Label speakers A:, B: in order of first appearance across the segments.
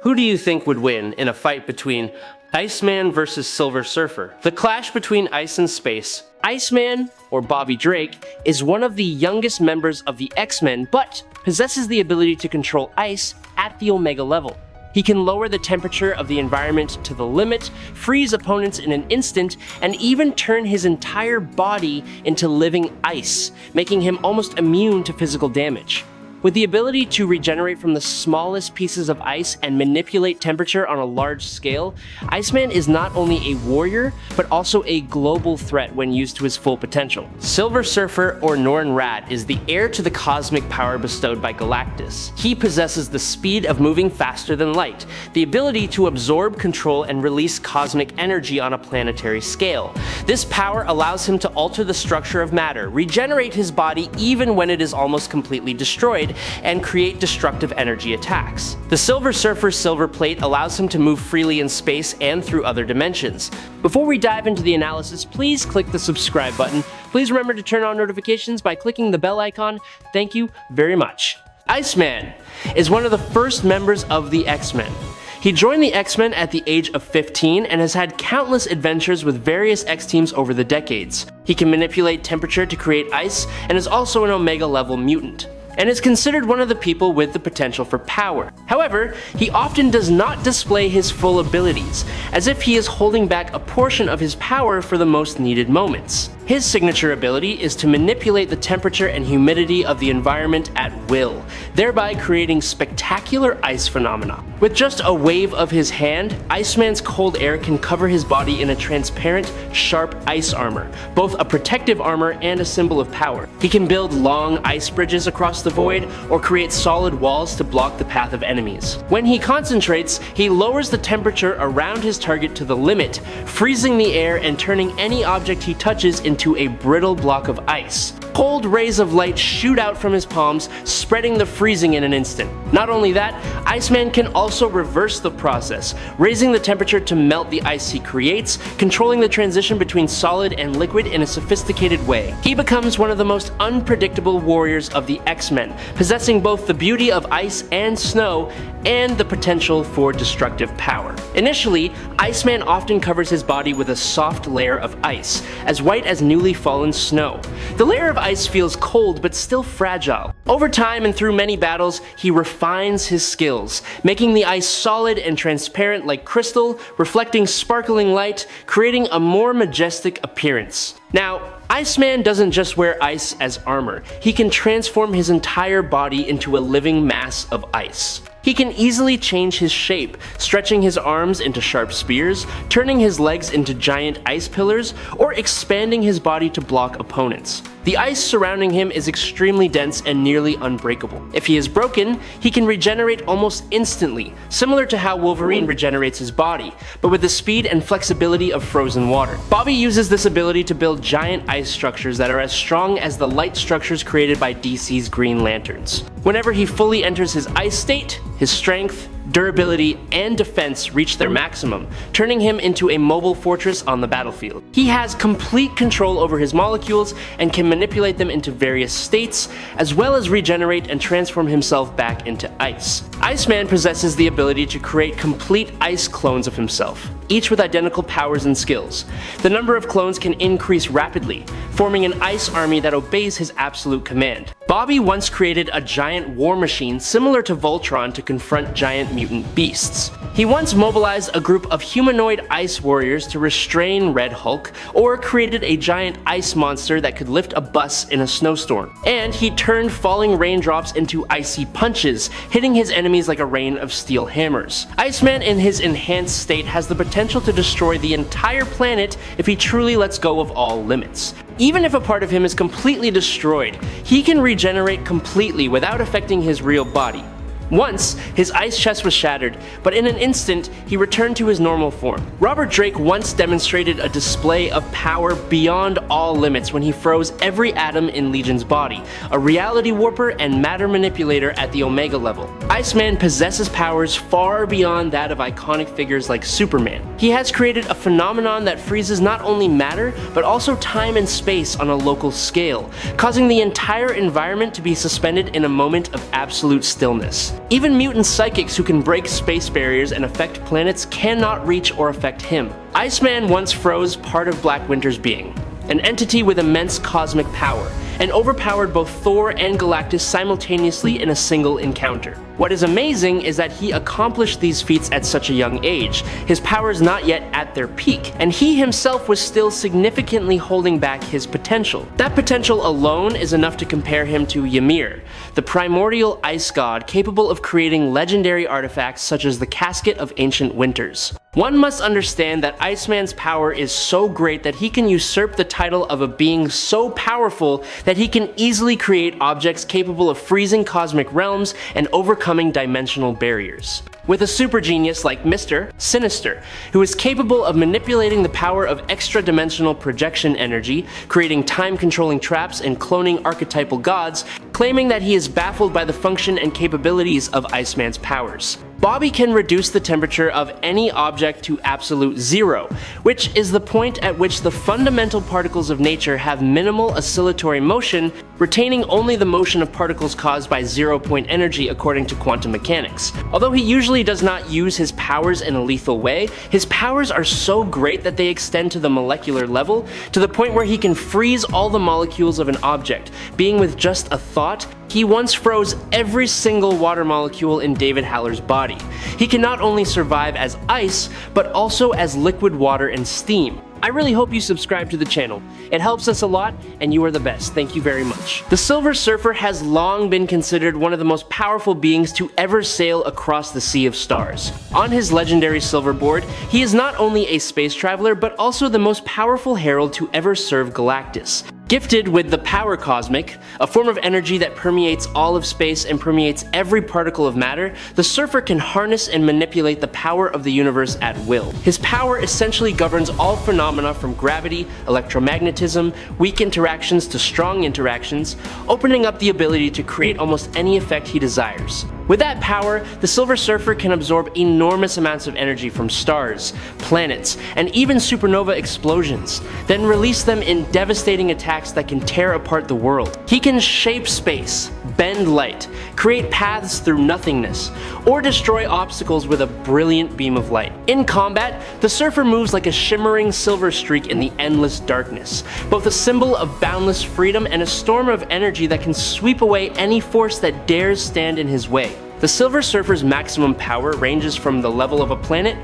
A: Who do you think would win in a fight between Iceman versus Silver Surfer? The clash between ice and space. Iceman, or Bobby Drake, is one of the youngest members of the X-Men, but possesses the ability to control ice at the Omega level. He can lower the temperature of the environment to the limit, freeze opponents in an instant, and even turn his entire body into living ice, making him almost immune to physical damage. With the ability to regenerate from the smallest pieces of ice and manipulate temperature on a large scale, Iceman is not only a warrior, but also a global threat when used to his full potential. Silver Surfer, or Norrin Radd, is the heir to the cosmic power bestowed by Galactus. He possesses the speed of moving faster than light, the ability to absorb, control, and release cosmic energy on a planetary scale. This power allows him to alter the structure of matter, regenerate his body even when it is almost completely destroyed, and create destructive energy attacks. The Silver Surfer's silver plate allows him to move freely in space and through other dimensions. Before we dive into the analysis, please click the subscribe button. Please remember to turn on notifications by clicking the bell icon. Thank you very much. Iceman is one of the first members of the X-Men. He joined the X-Men at the age of 15 and has had countless adventures with various X-teams over the decades. He can manipulate temperature to create ice and is also an Omega level mutant, and is considered one of the people with the potential for power. However, he often does not display his full abilities, as if he is holding back a portion of his power for the most needed moments. His signature ability is to manipulate the temperature and humidity of the environment at will, thereby creating spectacular ice phenomena. With just a wave of his hand, Iceman's cold air can cover his body in a transparent, sharp ice armor, both a protective armor and a symbol of power. He can build long ice bridges across the void, or create solid walls to block the path of enemies. When he concentrates, he lowers the temperature around his target to the limit, freezing the air and turning any object he touches into a brittle block of ice. Cold rays of light shoot out from his palms, spreading the freezing in an instant. Not only that, Iceman can also reverse the process, raising the temperature to melt the ice he creates, controlling the transition between solid and liquid in a sophisticated way. He becomes one of the most unpredictable warriors of the X-Men, possessing both the beauty of ice and snow and the potential for destructive power. Initially, Iceman often covers his body with a soft layer of ice, as white as newly fallen snow. The layer of ice feels cold but still fragile. Over time and through many battles, he refines his skills, making the ice solid and transparent like crystal, reflecting sparkling light, creating a more majestic appearance. Now, Iceman doesn't just wear ice as armor, he can transform his entire body into a living mass of ice. He can easily change his shape, stretching his arms into sharp spears, turning his legs into giant ice pillars, or expanding his body to block opponents. The ice surrounding him is extremely dense and nearly unbreakable. If he is broken, he can regenerate almost instantly, similar to how Wolverine regenerates his body, but with the speed and flexibility of frozen water. Bobby uses this ability to build giant ice structures that are as strong as the light structures created by DC's Green Lanterns. Whenever he fully enters his ice state, his strength, durability, and defense reach their maximum, turning him into a mobile fortress on the battlefield. He has complete control over his molecules and can manipulate them into various states, as well as regenerate and transform himself back into ice. Iceman possesses the ability to create complete ice clones of himself, each with identical powers and skills. The number of clones can increase rapidly, forming an ice army that obeys his absolute command. Bobby once created a giant war machine similar to Voltron to confront giant mutant beasts. He once mobilized a group of humanoid ice warriors to restrain Red Hulk, or created a giant ice monster that could lift a bus in a snowstorm. And he turned falling raindrops into icy punches, hitting his enemies like a rain of steel hammers. Iceman in his enhanced state has the potential to destroy the entire planet if he truly lets go of all limits. Even if a part of him is completely destroyed, he can regenerate completely without affecting his real body. Once, his ice chest was shattered, but in an instant, he returned to his normal form. Robert Drake once demonstrated a display of power beyond all limits when he froze every atom in Legion's body, a reality warper and matter manipulator at the Omega level. Iceman possesses powers far beyond that of iconic figures like Superman. He has created a phenomenon that freezes not only matter, but also time and space on a local scale, causing the entire environment to be suspended in a moment of absolute stillness. Even mutant psychics who can break space barriers and affect planets cannot reach or affect him. Iceman once froze part of Black Winter's being, an entity with immense cosmic power, and overpowered both Thor and Galactus simultaneously in a single encounter. What is amazing is that he accomplished these feats at such a young age, his powers not yet at their peak, and he himself was still significantly holding back his potential. That potential alone is enough to compare him to Ymir, the primordial ice god capable of creating legendary artifacts such as the Casket of Ancient Winters. One must understand that Iceman's power is so great that he can usurp the title of a being so powerful that he can easily create objects capable of freezing cosmic realms and overcoming dimensional barriers. With a super genius like Mr. Sinister, who is capable of manipulating the power of extra-dimensional projection energy, creating time-controlling traps and cloning archetypal gods, claiming that he is baffled by the function and capabilities of Iceman's powers. Bobby can reduce the temperature of any object to absolute zero, which is the point at which the fundamental particles of nature have minimal oscillatory motion, retaining only the motion of particles caused by zero-point energy according to quantum mechanics. Although he usually does not use his powers in a lethal way, his powers are so great that they extend to the molecular level, to the point where he can freeze all the molecules of an object, being with just a thought. He once froze every single water molecule in David Haller's body. He can not only survive as ice, but also as liquid water and steam. I really hope you subscribe to the channel. It helps us a lot, and you are the best. Thank you very much. The Silver Surfer has long been considered one of the most powerful beings to ever sail across the Sea of Stars. On his legendary silver board, he is not only a space traveler, but also the most powerful herald to ever serve Galactus. Gifted with the Power Cosmic, a form of energy that permeates all of space and permeates every particle of matter, the Surfer can harness and manipulate the power of the universe at will. His power essentially governs all phenomena from gravity, electromagnetism, weak interactions to strong interactions, opening up the ability to create almost any effect he desires. With that power, the Silver Surfer can absorb enormous amounts of energy from stars, planets, and even supernova explosions, then release them in devastating attacks that can tear apart the world. He can shape space, bend light, create paths through nothingness, or destroy obstacles with a brilliant beam of light. In combat, the Surfer moves like a shimmering silver streak in the endless darkness, both a symbol of boundless freedom and a storm of energy that can sweep away any force that dares stand in his way. The Silver Surfer's maximum power ranges from the level of a planet,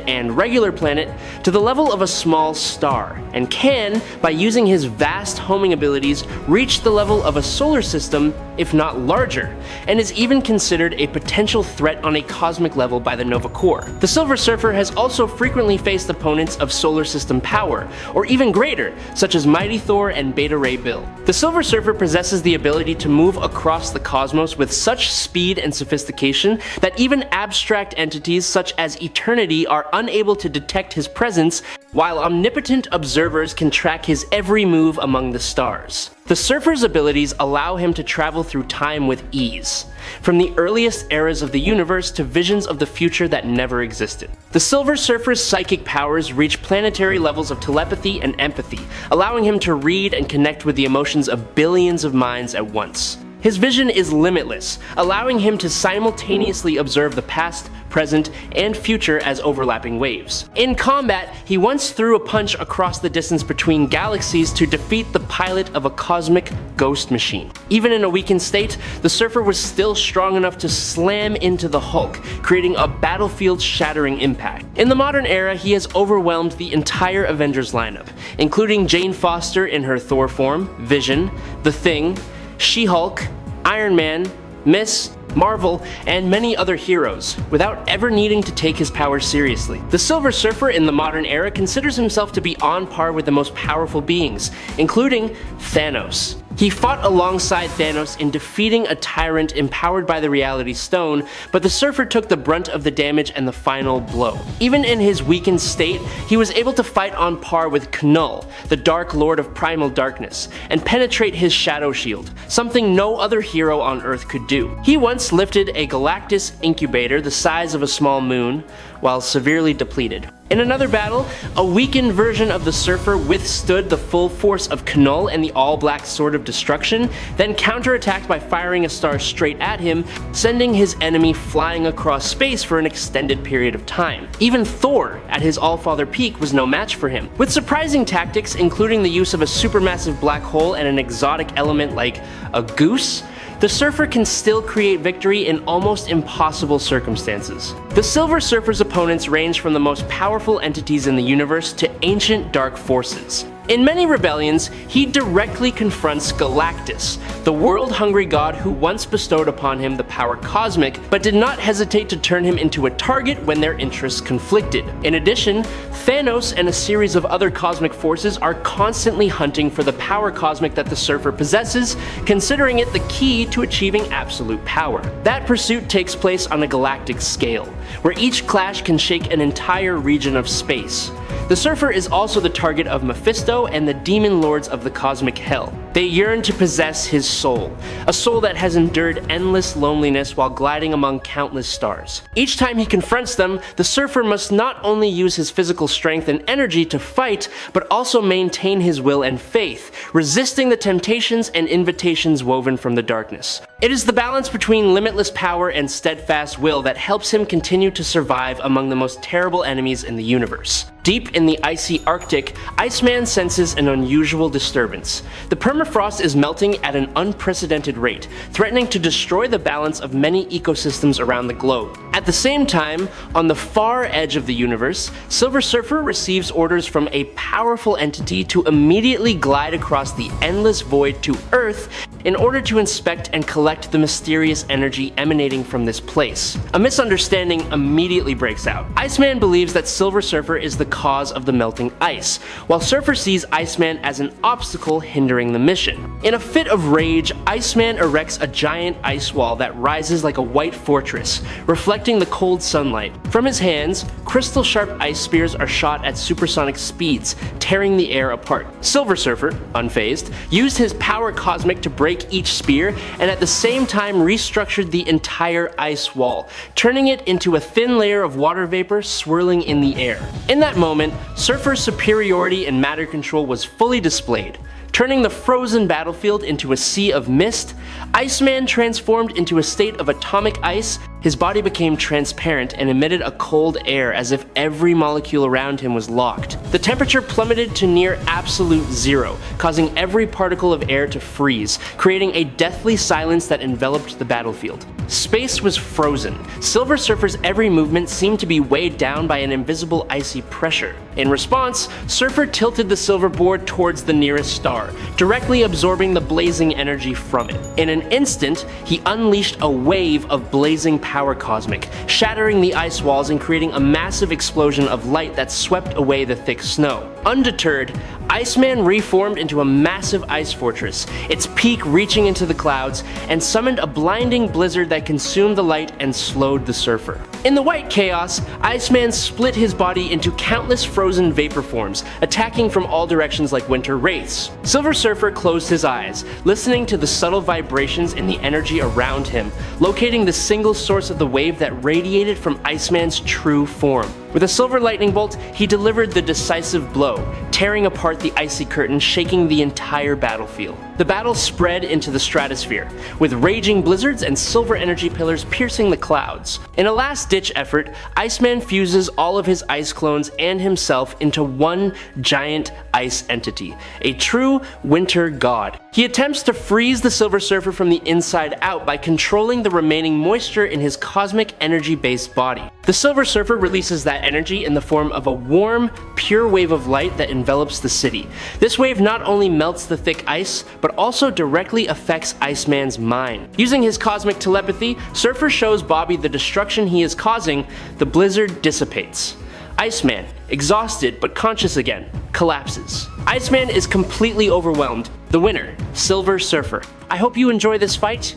A: and regular planet, to the level of a small star, and can, by using his vast homing abilities, reach the level of a solar system, if not larger, and is even considered a potential threat on a cosmic level by the Nova Corps. The Silver Surfer has also frequently faced opponents of solar system power, or even greater, such as Mighty Thor and Beta Ray Bill. The Silver Surfer possesses the ability to move across the cosmos with such speed and sophistication that even abstract entities such as eternity are unable to detect his presence, while omnipotent observers can track his every move among the stars. The Surfer's abilities allow him to travel through time with ease, from the earliest eras of the universe to visions of the future that never existed. The Silver Surfer's psychic powers reach planetary levels of telepathy and empathy, allowing him to read and connect with the emotions of billions of minds at once. His vision is limitless, allowing him to simultaneously observe the past, present, and future as overlapping waves. In combat, he once threw a punch across the distance between galaxies to defeat the pilot of a cosmic ghost machine. Even in a weakened state, the Surfer was still strong enough to slam into the Hulk, creating a battlefield-shattering impact. In the modern era, he has overwhelmed the entire Avengers lineup, including Jane Foster in her Thor form, Vision, The Thing, She-Hulk, Iron Man, Miss Marvel, and many other heroes, without ever needing to take his powers seriously. The Silver Surfer in the modern era considers himself to be on par with the most powerful beings, including Thanos. He fought alongside Thanos in defeating a tyrant empowered by the Reality Stone, but the Surfer took the brunt of the damage and the final blow. Even in his weakened state, he was able to fight on par with Knull, the Dark Lord of Primal Darkness, and penetrate his shadow shield, something no other hero on Earth could do. He once lifted a Galactus incubator the size of a small moon, while severely depleted. In another battle, a weakened version of the Surfer withstood the full force of Knull and the all-black Sword of Destruction, then counterattacked by firing a star straight at him, sending his enemy flying across space for an extended period of time. Even Thor, at his Allfather peak, was no match for him. With surprising tactics, including the use of a supermassive black hole and an exotic element like a goose, the Surfer can still create victory in almost impossible circumstances. The Silver Surfer's opponents range from the most powerful entities in the universe to ancient dark forces. In many rebellions, he directly confronts Galactus, the world-hungry god who once bestowed upon him the power cosmic, but did not hesitate to turn him into a target when their interests conflicted. In addition, Thanos and a series of other cosmic forces are constantly hunting for the power cosmic that the Surfer possesses, considering it the key to achieving absolute power. That pursuit takes place on a galactic scale, where each clash can shake an entire region of space. The Surfer is also the target of Mephisto and the demon lords of the cosmic hell. They yearn to possess his soul, a soul that has endured endless loneliness while gliding among countless stars. Each time he confronts them, the Surfer must not only use his physical strength and energy to fight, but also maintain his will and faith, resisting the temptations and invitations woven from the darkness. It is the balance between limitless power and steadfast will that helps him continue to survive among the most terrible enemies in the universe. Deep in the icy Arctic, Iceman senses an unusual disturbance. The permafrost is melting at an unprecedented rate, threatening to destroy the balance of many ecosystems around the globe. At the same time, on the far edge of the universe, Silver Surfer receives orders from a powerful entity to immediately glide across the endless void to Earth in order to inspect and collect the mysterious energy emanating from this place. A misunderstanding immediately breaks out. Iceman believes that Silver Surfer is the cause of the melting ice, while Surfer sees Iceman as an obstacle hindering the mission. In a fit of rage, Iceman erects a giant ice wall that rises like a white fortress, reflecting the cold sunlight. From his hands, crystal-sharp ice spears are shot at supersonic speeds, tearing the air apart. Silver Surfer, unfazed, used his power cosmic to break each spear and at the same time restructured the entire ice wall, turning it into a thin layer of water vapor swirling in the air. In that moment, Surfer's superiority in matter control was fully displayed. Turning the frozen battlefield into a sea of mist, Iceman transformed into a state of atomic ice. His body became transparent and emitted a cold air as if every molecule around him was locked. The temperature plummeted to near absolute zero, causing every particle of air to freeze, creating a deathly silence that enveloped the battlefield. Space was frozen. Silver Surfer's every movement seemed to be weighed down by an invisible icy pressure. In response, Surfer tilted the silver board towards the nearest star, directly absorbing the blazing energy from it. In an instant, he unleashed a wave of blazing power cosmic, shattering the ice walls and creating a massive explosion of light that swept away the thick snow. Undeterred, Iceman reformed into a massive ice fortress, its peak reaching into the clouds, and summoned a blinding blizzard that consumed the light and slowed the Surfer. In the white chaos, Iceman split his body into countless frozen vapor forms, attacking from all directions like winter wraiths. Silver Surfer closed his eyes, listening to the subtle vibrations in the energy around him, locating the single source of the wave that radiated from Iceman's true form. With a silver lightning bolt, he delivered the decisive blow, tearing apart the icy curtain, shaking the entire battlefield. The battle spread into the stratosphere, with raging blizzards and silver energy pillars piercing the clouds. In a last-ditch effort, Iceman fuses all of his ice clones and himself into one giant ice entity, a true winter god. He attempts to freeze the Silver Surfer from the inside out by controlling the remaining moisture in his cosmic energy-based body. The Silver Surfer releases that energy in the form of a warm, pure wave of light that envelops the city. This wave not only melts the thick ice, but also directly affects Iceman's mind. Using his cosmic telepathy, Surfer shows Bobby the destruction he is causing. The blizzard dissipates. Iceman, exhausted but conscious again, collapses. Iceman is completely overwhelmed. The winner, Silver Surfer. I hope you enjoy this fight.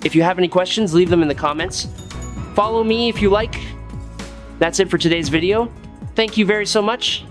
A: If you have any questions, leave them in the comments. Follow me if you like. That's it for today's video. Thank you very so much,